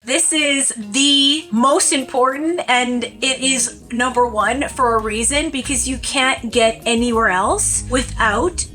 This is the most important, and it is number one for a reason, because you can't get anywhere else without.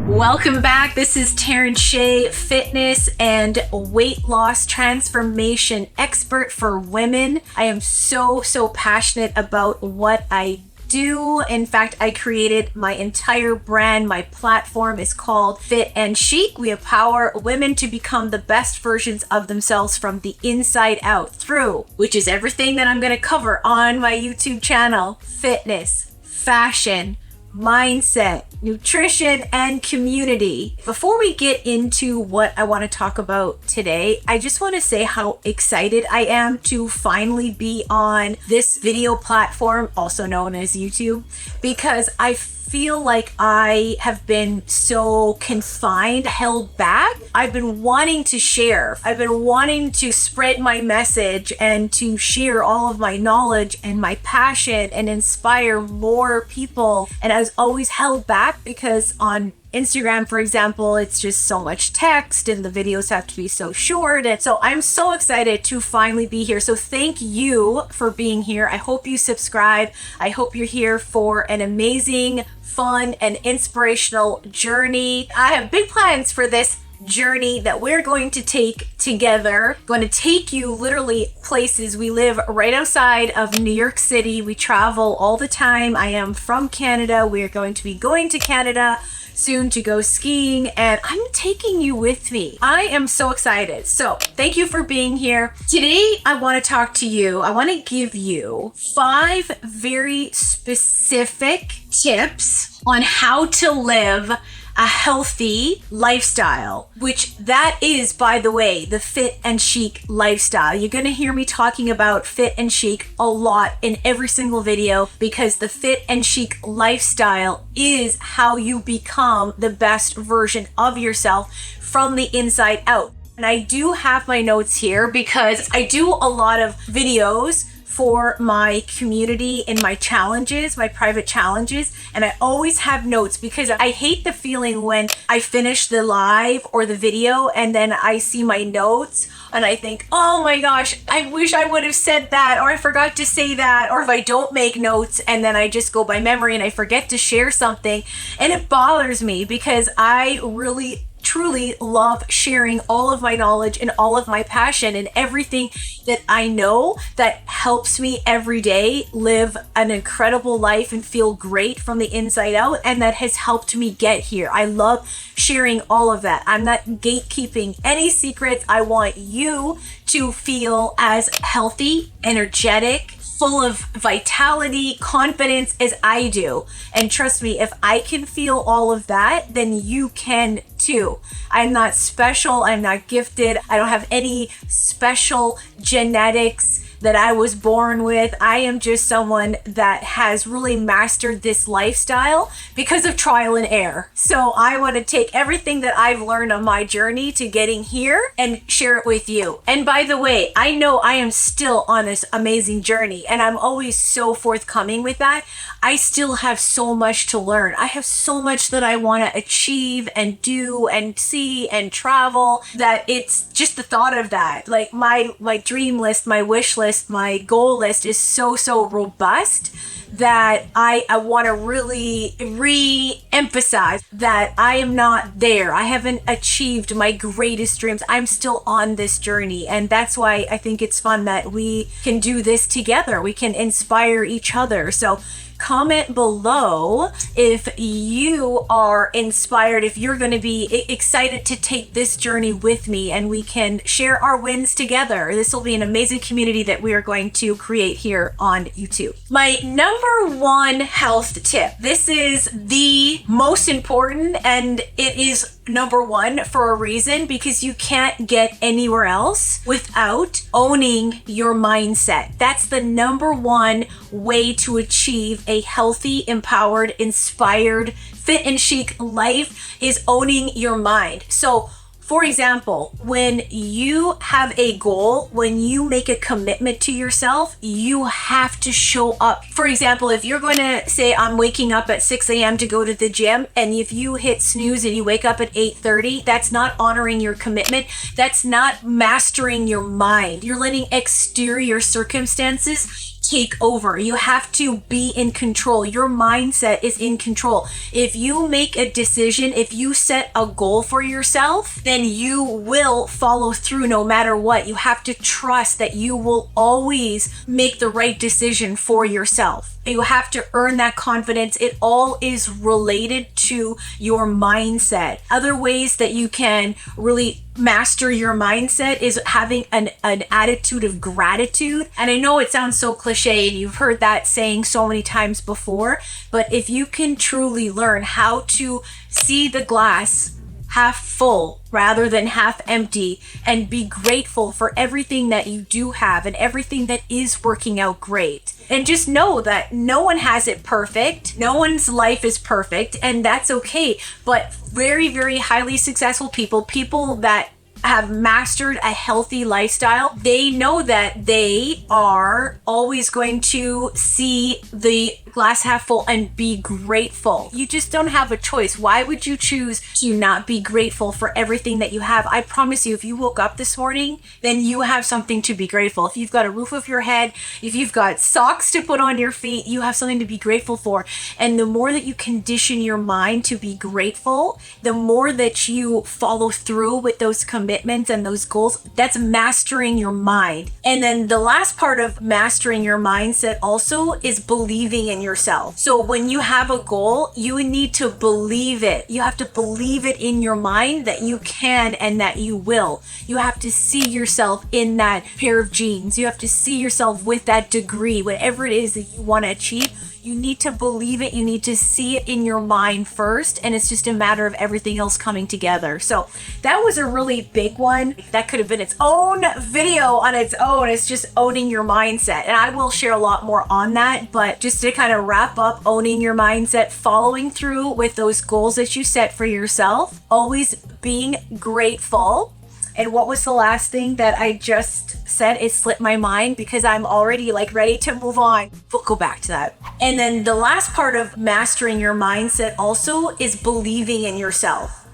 Welcome back. This is Taryn Shea, fitness and weight loss transformation expert for women. I am so passionate about what I do. In fact, I created my entire brand. My platform is called Fit and Chic. We empower women to become the best versions of themselves from the inside out through, which is everything that I'm going to cover on my YouTube channel: fitness, fashion, mindset, nutrition, and community. Before we get into what I want to talk about today, I just want to say how excited I am to finally be on this video platform, also known as YouTube, because I feel like I have been so confined, held back. I've been wanting to share. I've been wanting to spread my message and to share all of my knowledge and my passion and inspire more people. And I was always held back because on Instagram, for example, it's just so much text and the videos have to be so short. And so I'm so excited to finally be here. So thank you for being here. I hope you subscribe. I hope you're here for an amazing, fun, and inspirational journey. I have big plans for this journey that we're going to take together. I'm going to take you literally places. We live right outside of New York City. We travel all the time. I am from Canada. We're going to be going to Canada soon to go skiing, and I'm taking you with me. I am so excited. So thank you for being here. Today, I want to talk to you. I want to give you 5 very specific tips on how to live a healthy lifestyle, which that is, by the way, the fit and chic lifestyle. You're going to hear me talking about fit and chic a lot in every single video, because the fit and chic lifestyle is how you become the best version of yourself from the inside out. And I do have my notes here because I do a lot of videos for my community and my challenges, my private challenges. And I always have notes because I hate the feeling when I finish the live or the video and then I see my notes and I think, oh my gosh, I wish I would have said that, or I forgot to say that, or if I don't make notes and then I just go by memory and I forget to share something. And it bothers me because I really truly love sharing all of my knowledge and all of my passion and everything that I know that helps me every day live an incredible life and feel great from the inside out, and that has helped me get here. I love sharing all of that. I'm not gatekeeping any secrets. I want you to feel as healthy, energetic, full of vitality, confidence as I do. And trust me, if I can feel all of that, then you can too. I'm not special. I'm not gifted. I don't have any special genetics that I was born with. I am just someone that has really mastered this lifestyle because of trial and error. So I want to take everything that I've learned on my journey to getting here and share it with you. And by the way, I know I am still on this amazing journey, and I'm always so forthcoming with that. I still have so much to learn. I have so much that I want to achieve and do and see and travel, that it's just the thought of that. Like my dream list, my wish list, my goal list is so robust that I want to really re-emphasize that I am not there. I haven't achieved my greatest dreams. I'm still on this journey. And that's why I think it's fun that we can do this together. We can inspire each other. So comment below if you are inspired, if you're going to be excited to take this journey with me, and we can share our wins together. This will be an amazing community that we are going to create here on YouTube. My number 1 health tip. This is the most important, and it is number 1 for a reason, because you can't get anywhere else without owning your mindset. That's the number 1 way to achieve a healthy, empowered, inspired, fit and chic life, is owning your mind. So For example, when you have a goal, when you make a commitment to yourself, you have to show up. For example, if you're going to say, I'm waking up at 6 a.m. to go to the gym, and if you hit snooze and you wake up at 8:30, that's not honoring your commitment. That's not mastering your mind. You're letting exterior circumstances take over. You have to be in control. Your mindset is in control. If you make a decision, if you set a goal for yourself, then you will follow through no matter what. You have to trust that you will always make the right decision for yourself. You have to earn that confidence. It all is related to your mindset. Other ways that you can really master your mindset is having an attitude of gratitude. And I know it sounds so cliche and you've heard that saying so many times before, but if you can truly learn how to see the glass half full rather than half empty and be grateful for everything that you do have and everything that is working out great. And just know that no one has it perfect. No one's life is perfect, and that's okay. But very, very highly successful people that have mastered a healthy lifestyle, they know that they are always going to see the glass half full and be grateful. You just don't have a choice. Why would you choose to not be grateful for everything that you have? I promise you, if you woke up this morning, then you have something to be grateful. If you've got a roof over your head, if you've got socks to put on your feet, you have something to be grateful for. And the more that you condition your mind to be grateful, the more that you follow through with those commitments and those goals. That's mastering your mind. And then the last part of mastering your mindset also is believing in yourself. So when you have a goal, you need to believe it. You have to believe it in your mind that you can and that you will. You have to see yourself in that pair of jeans. You have to see yourself with that degree, whatever it is that you want to achieve. You need to believe it. You need to see it in your mind first. And it's just a matter of everything else coming together. So that was a really big one. That could have been its own video on its own. It's just owning your mindset. And I will share a lot more on that. But just to kind of wrap up owning your mindset, following through with those goals that you set for yourself, always being grateful. And what was the last thing that I just said? It slipped my mind because I'm already ready to move on. We'll go back to that. And then the last part of mastering your mindset also is believing in yourself.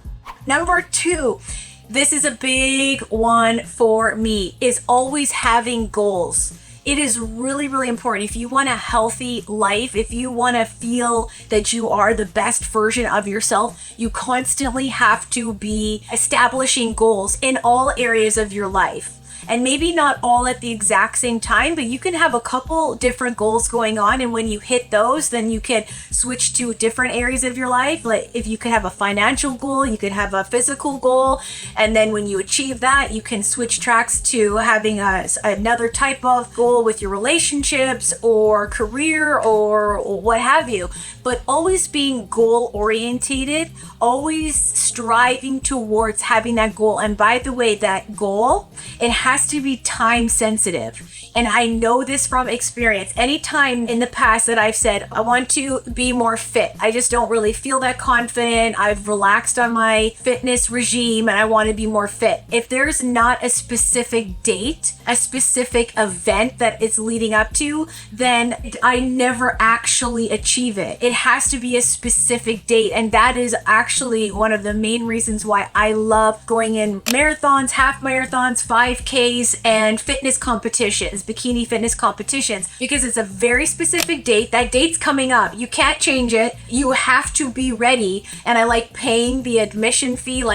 Number 2, this is a big one for me, is always having goals. It is really, really important. If you want a healthy life, if you want to feel that you are the best version of yourself, you constantly have to be establishing goals in all areas of your life. And maybe not all at the exact same time, but you can have a couple different goals going on. And when you hit those, then you can switch to different areas of your life. Like if you could have a financial goal, you could have a physical goal. And then when you achieve that, you can switch tracks to having another type of goal with your relationships or career or what have you. But always being goal orientated, always striving towards having that goal. And by the way, that goal, it has to be time sensitive. And I know this from experience. Anytime in the past that I've said, I want to be more fit, I just don't really feel that confident, I've relaxed on my fitness regime and I want to be more fit. If there's not a specific date, a specific event that it's leading up to, then I never actually achieve it. It has to be a specific date. And that is actually one of the main reasons why I love going in marathons, half marathons, 5Ks, and fitness competitions, bikini fitness competitions, because it's a very specific date. That date's coming up. You can't change it. You have to be ready. And I like paying the admission fee,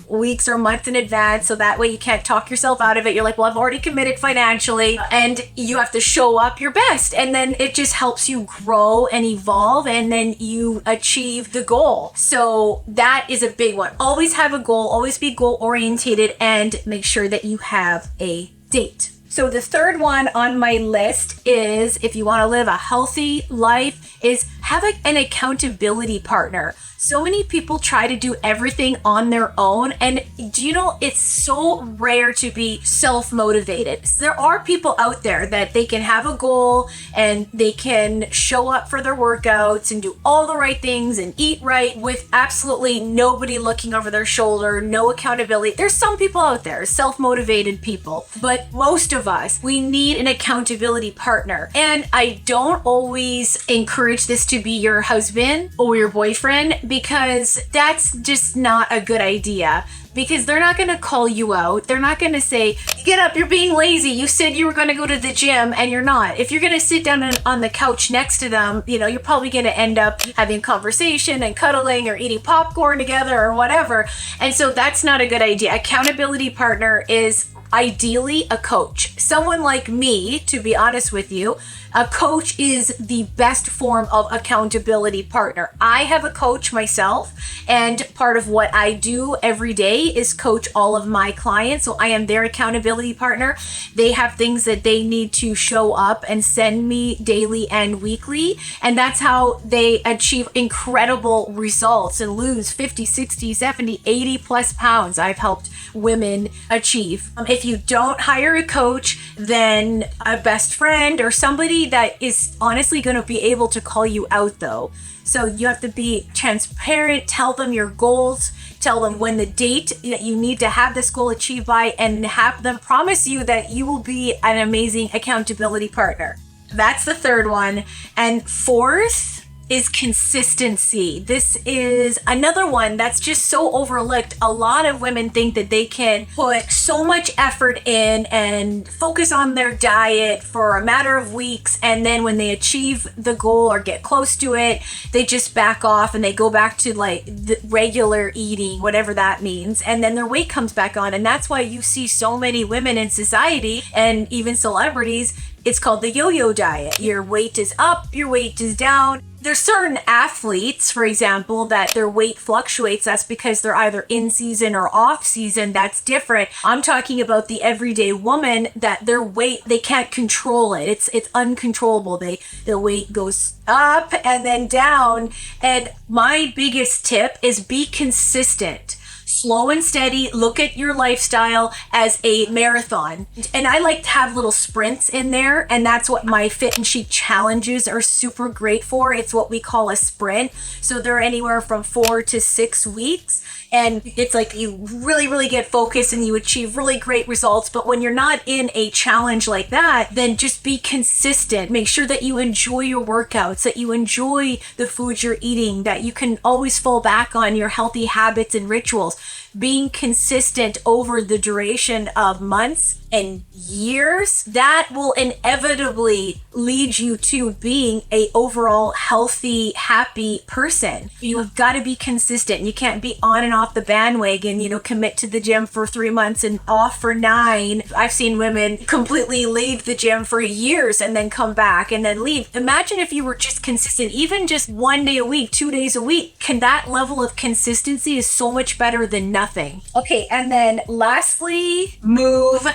weeks or months in advance. So that way you can't talk yourself out of it. You're like, well, I've already committed financially, and you have to show up your best. And then it just helps you grow and evolve, and then you achieve the goal. So that is a big one. Always have a goal, always be goal orientated, and make sure that you have a date. So the third one on my list is, if you want to live a healthy life, is have an accountability partner. So many people try to do everything on their own. And do you know, it's so rare to be self-motivated. There are people out there that they can have a goal and they can show up for their workouts and do all the right things and eat right with absolutely nobody looking over their shoulder, no accountability. There's some people out there, self-motivated people, but most of us, we need an accountability partner. And I don't always encourage this to be your husband or your boyfriend, because that's just not a good idea. Because they're not going to call you out. They're not going to say, get up, you're being lazy. You said you were going to go to the gym and you're not. If you're going to sit down on the couch next to them, you know, you're probably going to end up having conversation and cuddling or eating popcorn together or whatever. And so that's not a good idea. Accountability partner is ideally a coach. Someone like me, to be honest with you, a coach is the best form of accountability partner. I have a coach myself, and part of what I do every day is coach all of my clients. So I am their accountability partner. They have things that they need to show up and send me daily and weekly. And that's how they achieve incredible results and lose 50, 60, 70, 80 plus pounds. I've helped women achieve. If you don't hire a coach, then a best friend or somebody that is honestly going to be able to call you out though. So you have to be transparent, tell them your goals, tell them when the date that you need to have this goal achieved by, and have them promise you that you will be an amazing accountability partner. That's the third one. And fourth is consistency. This is another one that's just so overlooked. A lot of women think that they can put so much effort in and focus on their diet for a matter of weeks, and then when they achieve the goal or get close to it, they just back off and they go back to like the regular eating, whatever that means, and then their weight comes back on. And that's why you see so many women in society and even celebrities, it's called the yo-yo diet. Your weight is up, your weight is down. There's certain athletes, for example, that their weight fluctuates. That's because they're either in season or off season. That's different. I'm talking about the everyday woman that their weight, they can't control it. It's uncontrollable. The weight goes up and then down. And my biggest tip is be consistent. Slow and steady. Look at your lifestyle as a marathon. And I like to have little sprints in there. And that's what my Fit and Chic challenges are super great for. It's what we call a sprint. So they're anywhere from 4 to 6 weeks. And it's like you really, really get focused and you achieve really great results. But when you're not in a challenge like that, then just be consistent. Make sure that you enjoy your workouts, that you enjoy the food you're eating, that you can always fall back on your healthy habits and rituals. Being consistent over the duration of months and years, that will inevitably lead you to being a overall healthy, happy person. You have got to be consistent. You can't be on and off the bandwagon, commit to the gym for 3 months and off for 9. I've seen women completely leave the gym for years and then come back and then leave. Imagine if you were just consistent, even just 1 day a week, 2 days a week. That level of consistency is so much better than nothing. Okay, and then lastly, move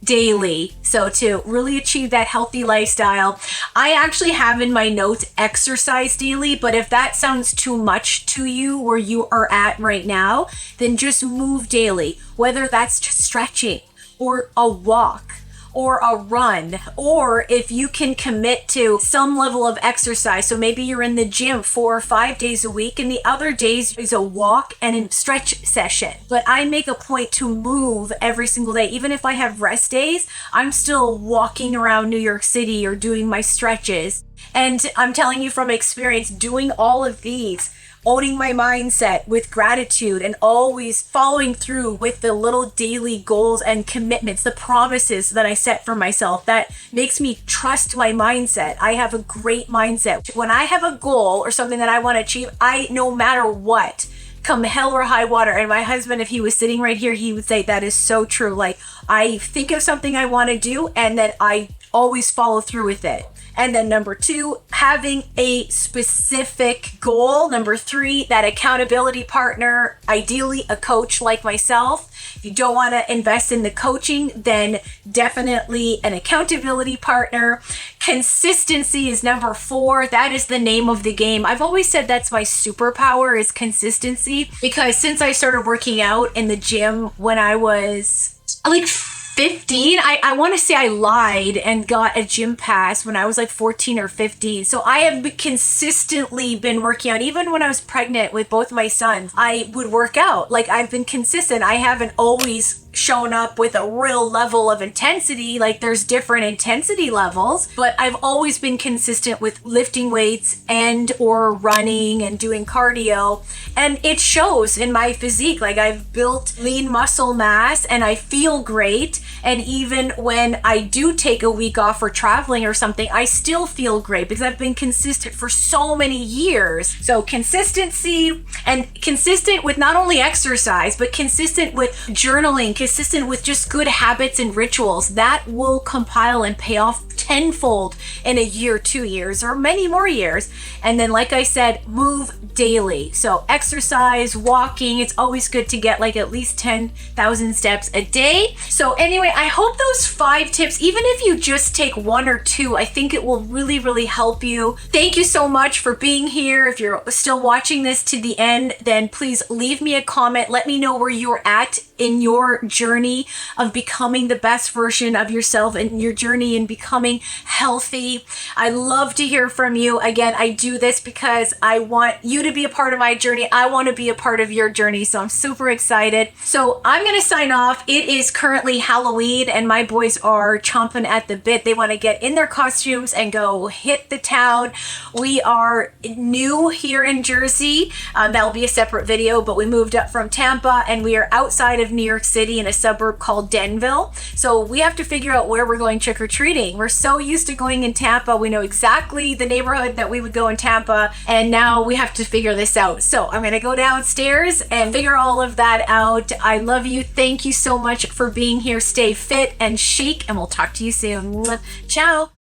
daily. So to really achieve that healthy lifestyle, I actually have in my notes exercise daily, but if that sounds too much to you where you are at right now, then just move daily, whether that's just stretching or a walk or a run, or if you can commit to some level of exercise. So maybe you're in the gym 4 or 5 days a week and the other days is a walk and a stretch session. But I make a point to move every single day. Even if I have rest days, I'm still walking around New York City or doing my stretches. And I'm telling you from experience, doing all of these, owning my mindset with gratitude and always following through with the little daily goals and commitments, the promises that I set for myself, that makes me trust my mindset. I have a great mindset. When I have a goal or something that I want to achieve, no matter what, come hell or high water. And my husband, if he was sitting right here, he would say that is so true. Like, I think of something I want to do and then I always follow through with it. And then number 2, having a specific goal. Number 3, that accountability partner, ideally a coach like myself. If you don't want to invest in the coaching, then definitely an accountability partner. Consistency is number 4. That is the name of the game. I've always said that's my superpower, is consistency, because since I started working out in the gym when I was like 15, I want to say I lied and got a gym pass when I was like 14 or 15. So I have consistently been working out. Even when I was pregnant with both my sons, I would work out. Like, I've been consistent. I haven't always shown up with a real level of intensity. Like, there's different intensity levels, but I've always been consistent with lifting weights and or running and doing cardio, and it shows in my physique. Like, I've built lean muscle mass and I feel great. And even when I do take a week off for traveling or something, I still feel great because I've been consistent for so many years. So consistency, and consistent with not only exercise, but consistent with journaling, consistent with just good habits and rituals, that will compile and pay off tenfold in a year, 2 years, or many more years. And then, like I said, move daily. So exercise, walking, it's always good to get like at least 10,000 steps a day. So anyway, I hope those 5 tips, even if you just take 1 or 2, I think it will really, really help you. Thank you so much for being here. If you're still watching this to the end, then please leave me a comment. Let me know where you're at in your journey of becoming the best version of yourself, and your journey in becoming healthy. I love to hear from you. Again, I do this because I want you to be a part of my journey. I want to be a part of your journey. So I'm super excited. So I'm going to sign off. It is currently Halloween and my boys are chomping at the bit. They want to get in their costumes and go hit the town. We are new here in Jersey. That'll be a separate video, but we moved up from Tampa and we are outside of New York City in a suburb called Denville. So we have to figure out where we're going trick-or-treating. We're so used to going in Tampa. We know exactly the neighborhood that we would go in Tampa, and now we have to figure this out. So I'm going to go downstairs and figure all of that out. I love you. Thank you so much for being here. Stay fit and chic, and we'll talk to you soon. Ciao.